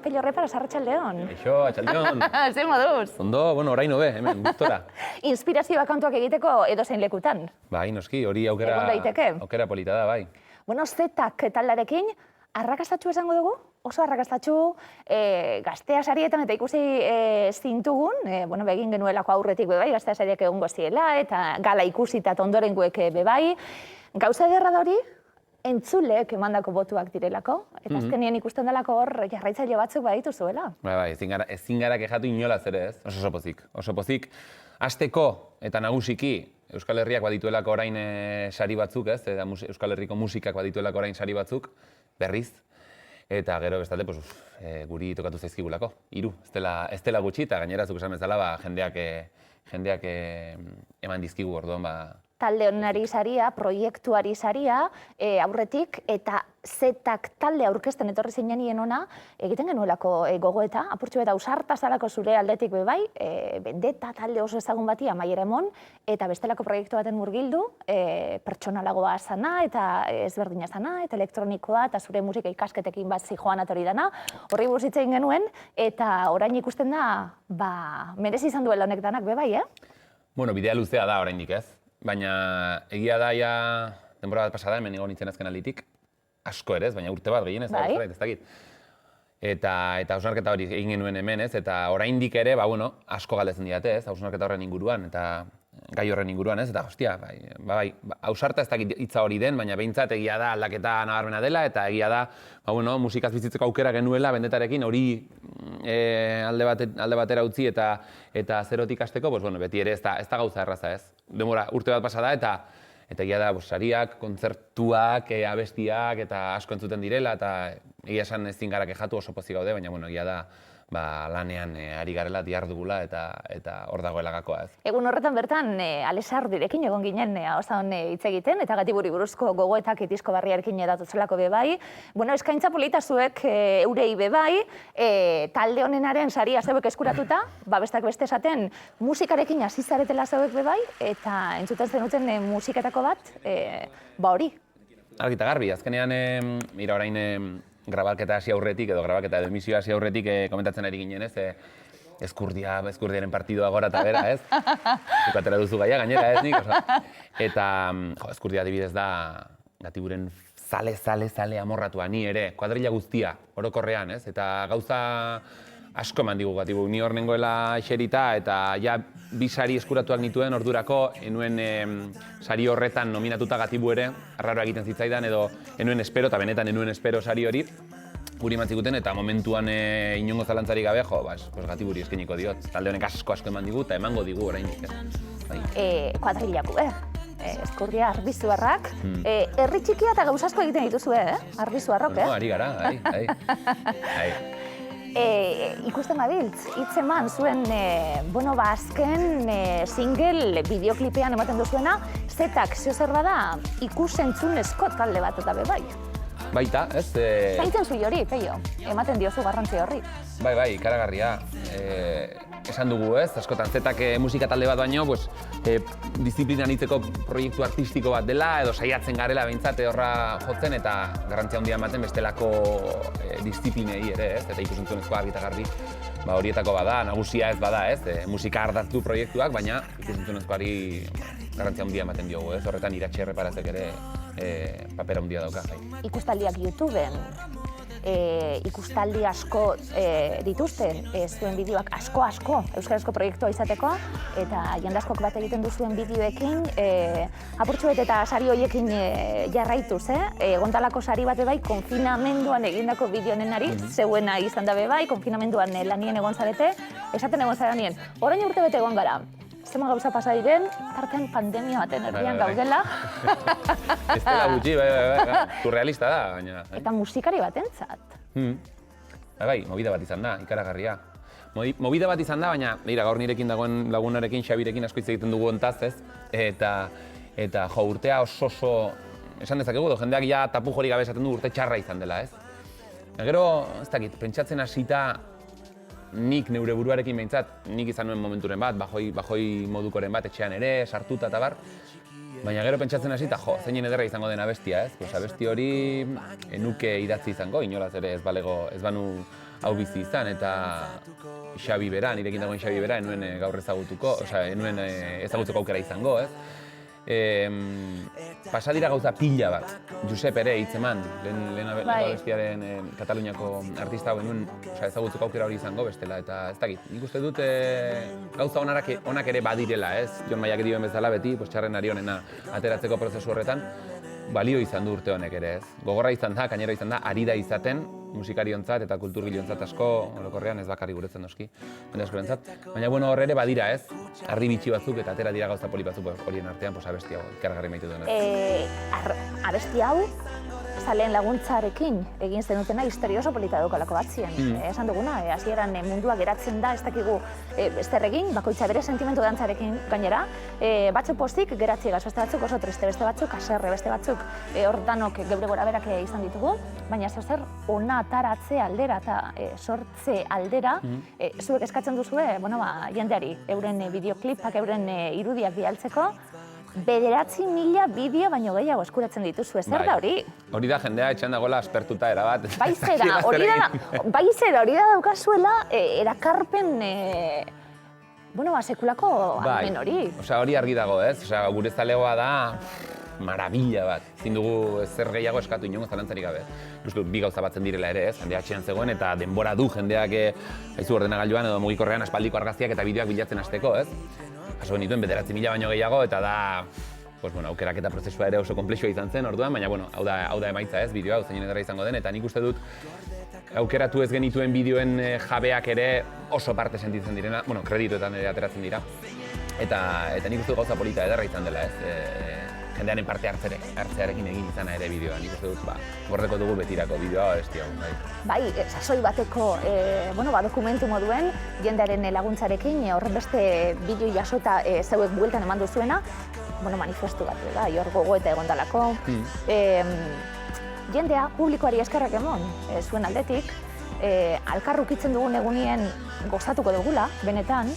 Pello Reparos, arratsaldeon. Eixo, atxaldeon. Zer moduz? Ondo, bueno, orain hobe, hemen, gustora. Inspirazioa kantuak egiteko edozein lekutan. Bai, noski, hori Egon daiteke. aukera polita da, bai. Bueno, zetak taldarekin, arrakastatxu esango dugu? Oso arrakastatxu, gaztea sarietan eta ikusi zintugun, begin genuelako aurretik bebai, gaztea sariak egongo ziela, eta gala ikusita eta ondorengoek bebai. Gauza ederra da hori, entzuleek emandako botuak direlako, eta azkenien ikusten delako hor jarraitzaile batzuk baditu zuela. Bai, ezin gara kexatu inolaz ere ez, oso pozik. Oso pozik, hasteko eta nagusiki Euskal Herriak badituelako orain sari batzuk, ez, eta Euskal Herriko musikak badituelako orain sari batzuk, berriz, eta gero bestalde, guri tokatu zaizkigulako, 3, ez dela gutxi, eta gainera zuk esan bezala, jendeak eman dizkigu orduan, talde honenari saria, proiektuari saria, aurretik, eta zetak talde aurkezten etorri zinenien ona, egiten genuelako gogoeta, apurtxo eta ausarta zalako zure aldetik bebai, Bendeta talde oso ezagun bati amaiera emon, eta bestelako proiektu baten murgildu, pertsonalagoa zana, eta ezberdina zana, eta elektronikoa, eta zure musika ikasketekin bat zijoan atori dana, horri buruz hitz egin genuen, eta orain ikusten da, merezi izan duela honek danak bebai, Bueno, bidea luzea da oraindik ez. Baina egia da, denbora bat pasada, hemen egon nintzen azken alitik, asko ere ez, baina urte bat gehienez, ez dakit. Eta hausnarketa hori egin genuen hemen ez, eta oraindik ere, asko galdetzen didate ez, hausnarketa horren inguruan, eta gai horren inguruan ez, eta hostia, hausarta ez dakit hitza hori den, baina behintzat egia da aldaketa nabarmena dela, eta egia da, musikaz bizitzeko aukera genuela, Bendetarekin hori alde batera utzi eta zerotik hasteko, beti ere ez da gauza erraza ez. Denbora urte bat pasa da eta egia da sariak, kontzertuak, abestiak eta asko entzuten direla eta egia esan ezin gara kexatu oso pozik gaude, baina egia da lanean ari garela dihardugula eta hor dagoela gakoa ez. Egun horretan bertan, Alesardirekin egon ginen hausan hitz egiten, eta Gatiburi buruzko gogoetak Itizko Barriarekin edatotzelako bebai. Eskaintza polita zuek eurei bebai, talde honenaren saria zeuek eskuratuta, bestak beste esaten musikarekin hasi zaretela zeuek bebai, eta entzuten zenuten musiketako bat, hori. Argita garbi, azkenean, mira orain grabaketa hasi aurretik edo grabaketa edo emisioa hasi aurretik komentatzen ari ginen ez, Eskurdiaren partidua gora eta bera ez, zukatera duzu gaia gainera ez nik, eta Eskurdia adibidez da Gatiburen zale amorratua, ni ere, kuadrilla guztia, orokorrean ez, eta gauza asko eman digu Gatibu, ni hor nengoela eserita eta ja 2 sari eskuratuak nituen ordurako, enuen sari horretan nominatuta Gatibu ere, arraroa egiten zitzaidan edo enuen espero, eta benetan enuen espero sari hori, guri emantzikuten eta momentuan inongo zalantzarik gabe, Gatiburi eskeniko diot. Talde honek asko eman digu eta emango digu oraindik. Kuadrillaku, Eskurdia arbizuarrak. Herri txikia eta gauza asko egiten dituzue, arbizuarrok, Ari gara, ikusten babiltz, hitz eman zuen, azken single bideoklipean ematen duzuena, zetak zer bada ikusentzunezko talde bat eta bebai. Baita, ez? Zaintzen zui hori, Peio, ematen diozu garrantzi horri. Bai, ikaragarria. Esan dugu ez, askotan zetak musika talde bat baino, disiplina anitzeko proiektu artistiko bat dela, edo saiatzen garela behintzat horra jotzen eta garrantzia handia ematen bestelako disiplinei ere ez, eta ikusentzunezko argi eta garbi horietako bada, nagusia ez bada ez, musika ardatzu proiektuak, baina ikusentzunezkoari garrantzia handia ematen diogu ez, horretan Iratxe Erreparazek ere papera handia dauka. Ikustaldiak YouTubeen, ikustaldi asko dituzte, zuen bideoak asko, euskarazko proiektua izateko, eta jende askok bat egiten duzuen bideoekin, apurtxuet eta sari horiekin jarraituz, egontalako sari bat bebai, konfinamenduan egindako bideo honenari, zeuena izan da bebai, konfinamenduan lanien egon zarete, esaten egon zaranien, orain urte bete egon gara. Zema gauza pasa diren, tartean pandemia baten erdian gaudela. Ez dela gutxi, surrealista da, baina. Eta musikari batentzat. Movida bat izan da, ikaragarria. Movida bat izan da, baina gaur nirekin dagoen lagunarekin, Xabirekin asko hitz egiten dugu hontaz, ez? Eta urtea oso, esan dezakegu, jendeak ja tapu jori gabe esaten du urte txarra izan dela, ez? Gero, ez dakit, pentsatzen hasita, nik neure buruarekin behintzat, nik izan nuen momenturen bat, bajoi modukoren bat, etxean ere, sartuta eta bar. Baina gero pentsatzen hasita, zeinen ederra izango den abestia, ez? Abesti hori enuke idatzi izango, inolaz ere ez banu hau bizi izan, eta Xabi bera, nirekin dagoen Xabi bera, enuen gaur ezagutuko, enuen ezagutzeko aukera izango, ez? Pasa dira gauza pila bat. Josep ere hitzeman, lehen abestiaren Kataluniako artista hau enuen ezagutzeko aukera hori izango bestela, eta ez dakit. Nik uste dut gauza onak ere badirela, ez? Jon Maiak dioen bezala beti, txarren ari honena ateratzeko prozesu horretan, balio izan du urte honek ere, ez? Gogorra izan da, gainera izan da, ari da izaten, musikariontzat eta kulturgilontzat asko, orokorrean ez bakarrik guretzen noski, baina bueno, hor ere badira, ez? Harri bitxi batzuk eta atera dira gauza poli batzuk horien artean, abesti hau, ikargarri maitu duen. Abesti hau, zaleen laguntzarekin egin zenutena histerio polita daukalako bat ziren. Esan duguna, hasieran mundua geratzen da, ez dakigu zer egin, bakoitza bere sentimentu dantzarekin gainera, batzuk postik geratziegaz, beste batzuk oso triste, beste batzuk haserre, beste batzuk hortanok geure gora berak izan ditugu, baina zer ona ataratze aldera eta sortze aldera, zuek eskatzen duzue, jendeari, euren bideoklipak, euren irudiak bialtzeko, 9.000 bideo baino gehiago eskuratzen dituzue, zer da hori? Hori da jendea etxean dagoela aspertuta erabat. Hori da daukazuela erakarpen, sekulako almen hori. Hori argi dago, ez? Gure zalegoa da marabila bat. Ezin dugu zer gehiago eskatu inongo zalantzarik gabe. Justu bi gauza batzen direla ere, ez? Jendea etxean zegoen eta denbora du jendeak ordenagailuan edo mugikorrean aspaldiko argazkiak eta bideoak bilatzen hasteko, ez? Jaso genituen 9.000 baino gehiago eta da aukeraketa prozesua ere oso konplexua izan zen orduan, baina hau da emaitza, ez? Bideoa zeinen ederra izango den, eta nik uste dut aukeratu ez genituen bideoen jabeak ere oso parte sentitzen direna, kredituetan ere ateratzen dira. Eta nik uste dut gauza polita ederra izan dela, ez? Jendearen parte hartzearekin egin izana ere bideoa. Nik uste dut, gordeko dugu betirako bideoa abesti hau. Bai, sasoi bateko dokumentu moduen, jendearen laguntzarekin, horren beste bideo jasota zeuek bueltan eman duzuena, manifestu bat, hor gogoeta egon dalako. Jendea, publikoari eskerrak emon, zuen aldetik, alkarrukitzen dugun egunien gozatuko dugula, benetan,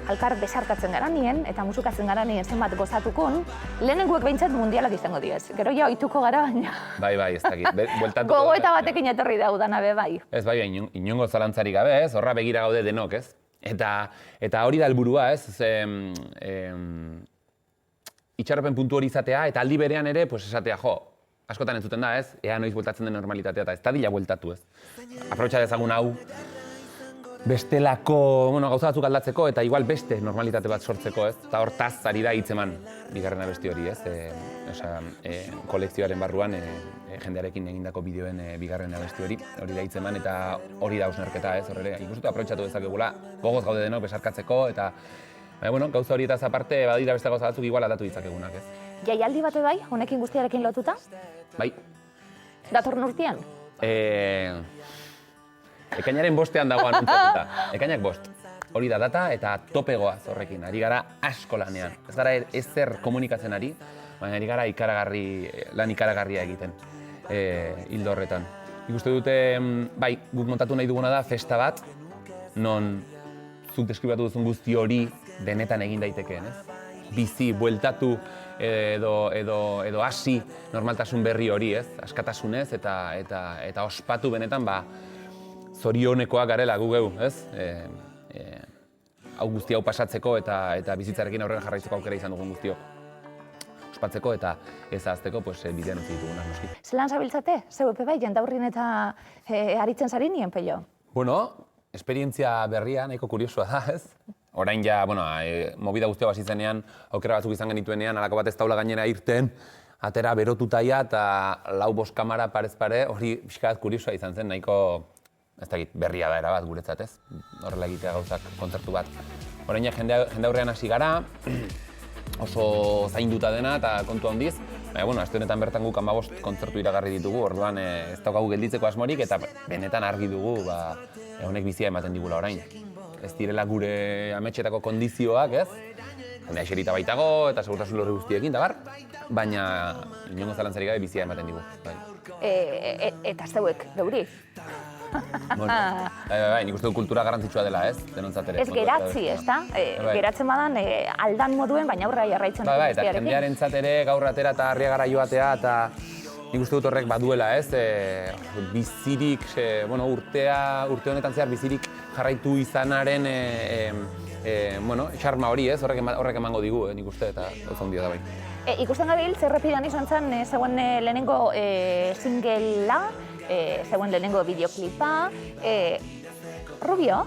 alkar besarkatzen garanien eta musukatzen garanien zenbat gozatukun, lehenengoek behintzat mundialak izango diez. Gero ja ohituko gara baina. Bai, ez dakit. Gogoeta batekin etorri daudana be, bai. Ez, bai, inongo zalantzarik gabe, ez? Horra begira gaude denok, ez? Eta hori da helburua, ez? Itxaropen puntu hori izatea eta aldi berean ere, esatea, askotan entzuten da, ez? Ea noiz bueltatzen den normalitatea eta ez dadila bueltatu, ez? Aprobetxa dezagun hau, bestelako gauza batzuk aldatzeko eta igual beste normalitate bat sortzeko, ez? Eta hortaz ari da hitzeman bigarren abesti hori, ez? Kolekzioaren barruan jendearekin egindako bideoen bigarren abesti hori da hitzeman eta hori da hausnarketa, ez? Horrela, ikusten aprobetxatu dezakegula, gogoz gaude denok besarkatzeko eta gauza horietaz aparte badira beste gauza batzuk igual aldatu ditzakegunak, ez? Jaialdi bate bai, honekin guztiarekin lotuta? Bai. Datorren urtean? Ekainaren 5ean dago anuntzatuta. Ekainak 5. Hori da data eta topegoaz horrekin. Ari gara asko lanean. Ez gara ezer komunikatzen ari, baina ari gara lan ikaragarria egiten hildo horretan. Ikuste dute, bai, guk montatu nahi duguna da festa bat, non zuk deskribatu duzun guzti hori denetan egin daitekeen, ez? Bizi, bueltatu edo hasi normaltasun berri hori, ez? Askatasunez eta ospatu benetan, zorionekoak garela gu geu, ez? Hau guzti hau pasatzeko eta bizitzarekin aurrera jarraitzeko aukera izan dugun guztiok. Ospatzeko eta ez ahazteko bidean utzi ditugunak noski. Zelan zabiltzate? Zeu epe bai, jendaurrin eta aritzen zari nien, Pello? Esperientzia berria nahiko kuriosoa da, ez? Orain ja, movida guztia hasi zenean, aukera batzuk izan genituenean, halako bat ez taula gainera irten, atera berotutaia eta 4-5 kamara parez pare, hori pixkat kuriosoa izan zen, nahiko ez dakit, berria da erabat guretzat, ez? Horrela egitea gauzak kontzertu bat. Orain jende aurrean hasi gara, oso zainduta dena eta kontu handiz. Baina, aste honetan bertan guk 15 kontzertu iragarri ditugu, orduan ez daukagu gelditzeko asmorik eta benetan argi dugu honek bizia ematen digula orain. Ez direla gure ametxetako kondizioak, ez? Jendea eserita baitago eta segurtasun lorri guztiekin, da bar, baina inongo zalantzarik gabe bizia ematen digu. Eta zeuek, geuri? Bai, nik uste du kultura garrantzitsua dela, ez? Denontzat ere. Ez geratzi, ez da? Geratzen badan aldan moduen, baina aurrera jarraitzen dut guztiarekin. Eta jendearentzat ere gaur atera eta Arriagara joatea eta nik uste dut horrek baduela, ez? Bizirik, urte honetan zehar bizirik jarraitu izanaren xarma hori, ez? Horrek emango digu, nik uste, eta oso handia da bai. Ikusten gabil, Zerrepidean izan zen, zegoen lehenengo singela, zegoen lehenengo bideoklipa, Rubio?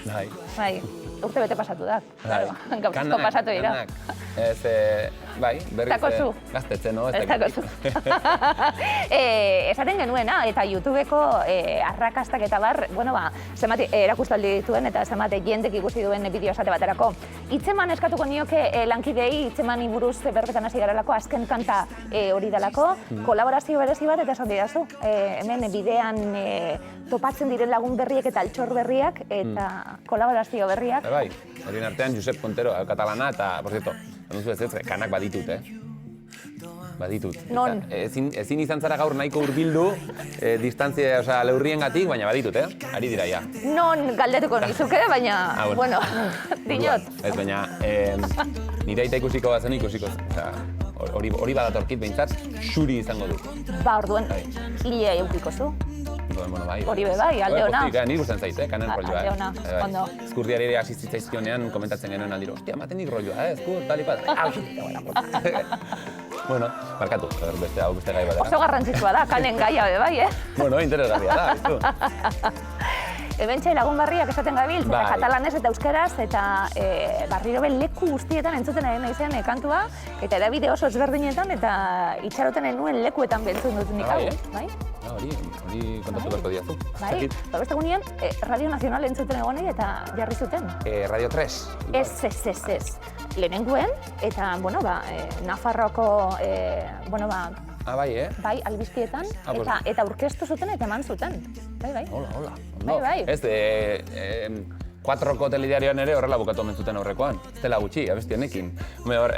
Bai. Urte bete pasatu da, gauzko pasatu dira. Bai, berriz gaztetxe, no? Ez dakozu. Esaten genuena, eta YouTubeko arrakastak eta bar, zenbat erakustaldi dituen eta zenbat jendek ikusi duen bideo esate baterako. Hitzeman eskatuko nioke lankidei, hitzemani buruz berbetan hasi garelako, azken kanta hori dalako, kolaborazio berezi bat eta esan didazu. Hemen bidean topatzen diren lagun berriek eta altxor berriak eta kolaborazio berriak. Bai, horien artean Josep Pontero, katalana, eta, por cierto, kanak baditut, Baditut. Non? Ezin izan zara gaur nahiko hurbildu, distantzia, leurriengatik, baina baditut, Ari dira, ja. Non galdetuko nizuke, baina, dinot. Ez, baina, nire aita ikusiko bazen ikusiko. Hori badatorkit behintzat, xuri izango du. Orduan, hile eukiko zu. Bai. Hori bai, alde hona. Nire gusten zait, kanen rolloa. Alde hona, ondo. Eskurdiari ere hasi zitzaizkionean komentatzen genuen aldiro. Hostia, maten nik rolloa, eskur, tali pat. Markatu, beste gai bat. Oso garrantzitsua da, kanen gaia bai, Interesgarria da, Ebentxe lagun barriak esaten gabiltz, eta katalanez eta euskeraz, eta barriro leku guztietan entzuten ari nahi zen kantua, eta edabide oso ezberdinetan, eta itxaroten nuen lekuetan bentzun dut nik hau, bai? Hori kontatu beharko diazu. Bai, eta beste gunean, Radio Nacional entzuten egonei eta jarri zuten. Radio 3. Ez. Lehenenguen, eta, Nafarroko, bai, Bai, albiztietan, eta aurkeztu zuten eta eman zuten. Bai. Hola. Bai. Ez, 4ko telediarioan ere horrela bukatu omen zuten aurrekoan. Ez dela gutxi, abesti honekin.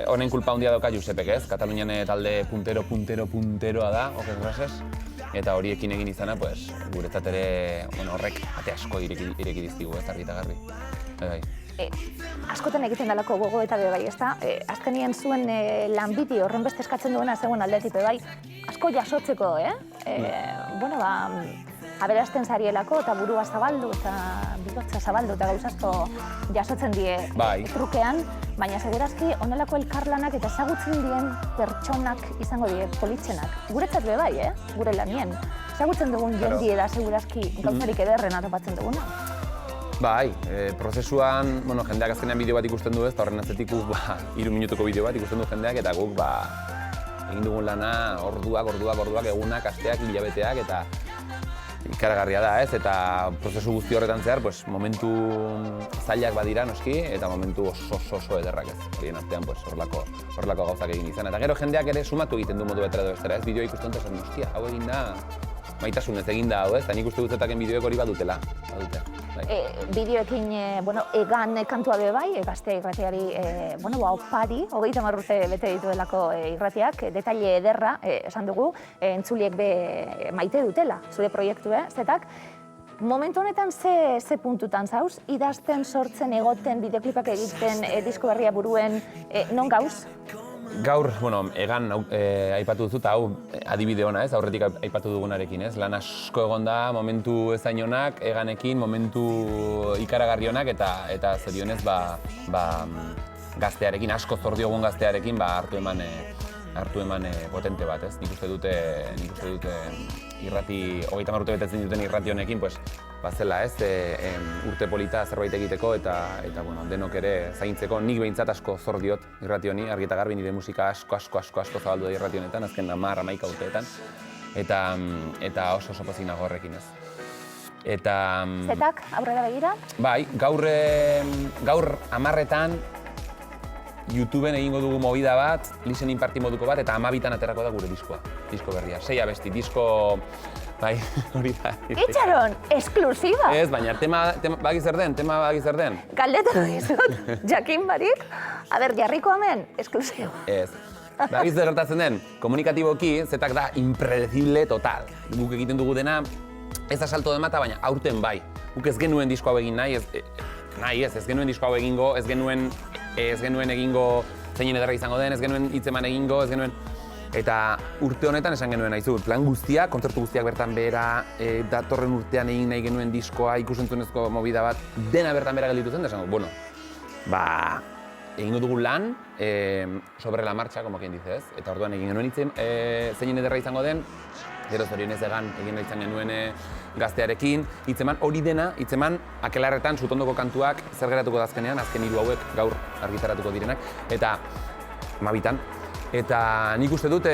Honen kulpa handia dauka Josepek, ez? Katalunian talde punteroa da, okez grasez. Eta horiekin egin izana, guretzat ere horrek ate asko ireki dizkigu, ez, argi eta garbi. Bai. Askotan egiten dalako gogo eta bai, ez da? Azkenien zuen lanbiti horren beste eskatzen duena zegoen aldetik bai, asko jasotzeko, aberasten zarielako eta burua zabaldu eta bigotza zabaldu eta gauzazko jasotzen die trukean, baina segurazki honelako elkarlanak eta ezagutzen dien pertsonak izango die politzenak. Guretzat bai, gure lanien. Ezagutzen dugun jendie da segurazki gauzarik ederrena topatzen duguna. Bai, prozesuan, jendeak azkenean bideo bat ikusten du ez, eta horren atzetik 3 minutuko bideo bat ikusten du jendeak, eta guk egin dugun lana orduak, egunak, asteak, hilabeteak, eta ikaragarria da ez, eta prozesu guzti horretan zehar, momentu zailak badira noski, eta momentu oso ederrak ez. Horien artean horrelako gauzak egin izan. Eta gero jendeak ere sumatu egiten du modu betera edo bestera ez, bideo ikusten dut, hostia, hau egin da, maitasunez egin da hau ez, eta nik uste duzetaken bideoek hori badutela. Bideoekin, egan kantua bai, Gaztea irratiari, opari, 30 urte bete dituelako irratiak, detaile ederra, esan dugu, entzuliek maite dutela, zure proiektu, zetak. Momentu honetan ze puntutan zauz, idazten, sortzen, egoten, bideoklipak egiten, disko berria buruen, non gauz? Gaur, egan aipatu duzu, eta hau adibide ona ez, aurretik aipatu dugunarekin ez. Lan asko egon da, momentu ezainonak, eganekin, momentu ikaragarrionak, eta zorionez gaztearekin, asko zor diogun gaztearekin, hartu eman potente bat ez. Nik uste dute irrati, 30 urte betetzen duten irrati honekin, zela ez, urte polita zerbait egiteko eta denok ere zaintzeko. Nik behintzat asko zor diot irrati honi, argi eta garbi nire musika asko zabaldu da irrati honetan, azken 10-11 urteetan, eta oso pozik nago horrekin ez. Zetak, aurrera begira? Bai, gaur 10etan YouTubeen egingo dugu movida bat, listening party moduko bat, eta 12etan aterako da gure disko berria. 6 abesti, disko... Bai, hori da. Itxaron, esklusiba! Ez, baina tema bagi zer den. Galdetu dizut, jakin barik. Jarriko hemen, esklusiba. Ez. Bagi zer gertatzen den, komunikatiboki, zetak da impredecible total. Guk egiten dugu dena, ez da salto demata, baina aurten bai. Guk ez genuen disko hau egin nahi, ez genuen disko hau egingo, ez genuen egingo zeinen ederra izango den, ez genuen hitzeman egingo, ez genuen... Eta urte honetan esan genuen aizu, plan guztiak, kontzertu guztiak bertan behera, datorren urtean egin nahi genuen diskoa, ikusentzunezko movida bat, dena bertan behera gelditu zen, da esan, bueno, ba, egingo dugu lan, sobre la marcha, como quien dice, ez? Eta orduan egin genuen itzen, zeinen ederra izango den, gero zorionez egan egin izan genuen gaztearekin, hitzeman hori dena, hitzeman akelarretan sutondoko kantuak zer geratuko da azkenean, azken 3 hauek gaur argitaratuko direnak, eta mabitan. Eta nik uste dut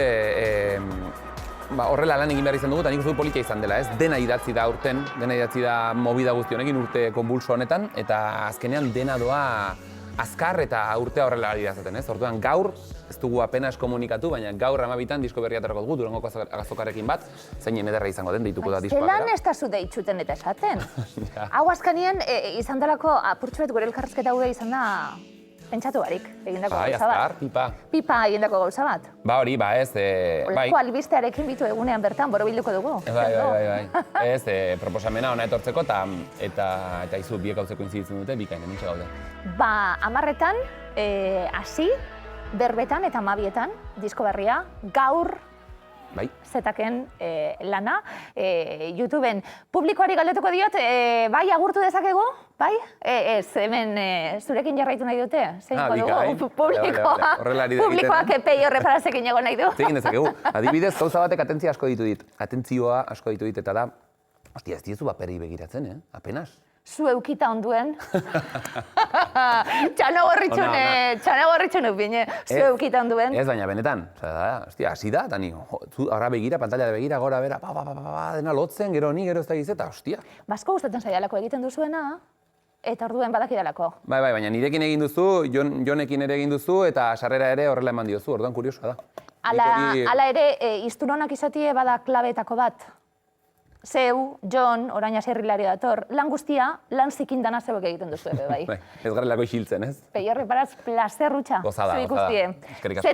horrela lan egin behar izan dugu, eta nik uste dut politia izan dela, ez? Dena idatzi da urten, dena idatzi da movida guzti honekin urte konbulso honetan, eta azkenean dena doa azkar eta urtea horrela ari dazaten, ez? Orduan gaur, ez dugu apenas komunikatu, baina gaur 12 disko berria aterako dugu, Durangoko azokarekin bat, zeinen ederra izango den, deituko da diskoa bera. Zelan ez da zu deitzuten eta esaten. Hau azkenean, izan delako apurtxuet gure elkarrizketa gure izan da pentsatu barik, egindako gauza bat. Azkar, pipa. Pipa egindako gauza bat. Ba hori, ba ez, bai. Olako albistearekin bitu egunean bertan, borobilduko dugu. Bai. Ez, proposamena ona etortzeko eta izu biek gauzeko inziditzen dute, bikain, hementxe gaude. Ba, 10etan, hasi, berbetan eta 12etan, disko berria, gaur, bai. zetaken lana, YouTubeen. Publikoari galdetuko diot, bai, agurtu dezakegu? Bai? Ez, hemen zurekin jarraitu nahi dute? Zeinko dugu? Publikoak epei horreparazekin egon nahi du. Zegin dezakegu. Adibidez, gauza batek atentzioa asko ditu dit. Atentzioa asko ditu dit, eta da, ostia, ez diezu baperi begiratzen, apenas. Zu eukita onduen. Txano gorritxun upine, zu eukita onduen. Ez, baina benetan. Ostia, hasi da, eta ni, horra begira, pantalla de begira, gora bera, dena lotzen, gero ni, gero ez da gizeta, ostia. Basko gustatzen zaialako egiten duzuena, eta orduen badakidalako. Bai, baina nirekin egin duzu, Jonekin ere egin duzu, eta sarrera ere horrela eman diozu, orduan kuriosoa da. Hala ere, izturonak izatie bada klabetako bat. Zeu, Jon, orain aserrilari dator, lan guztia, lan zikindana zeuek egiten duzu ebe, bai. Ez garelako isiltzen, ez? Pei horreparaz, plazerrutxa. Gozada. Eskerrik asko.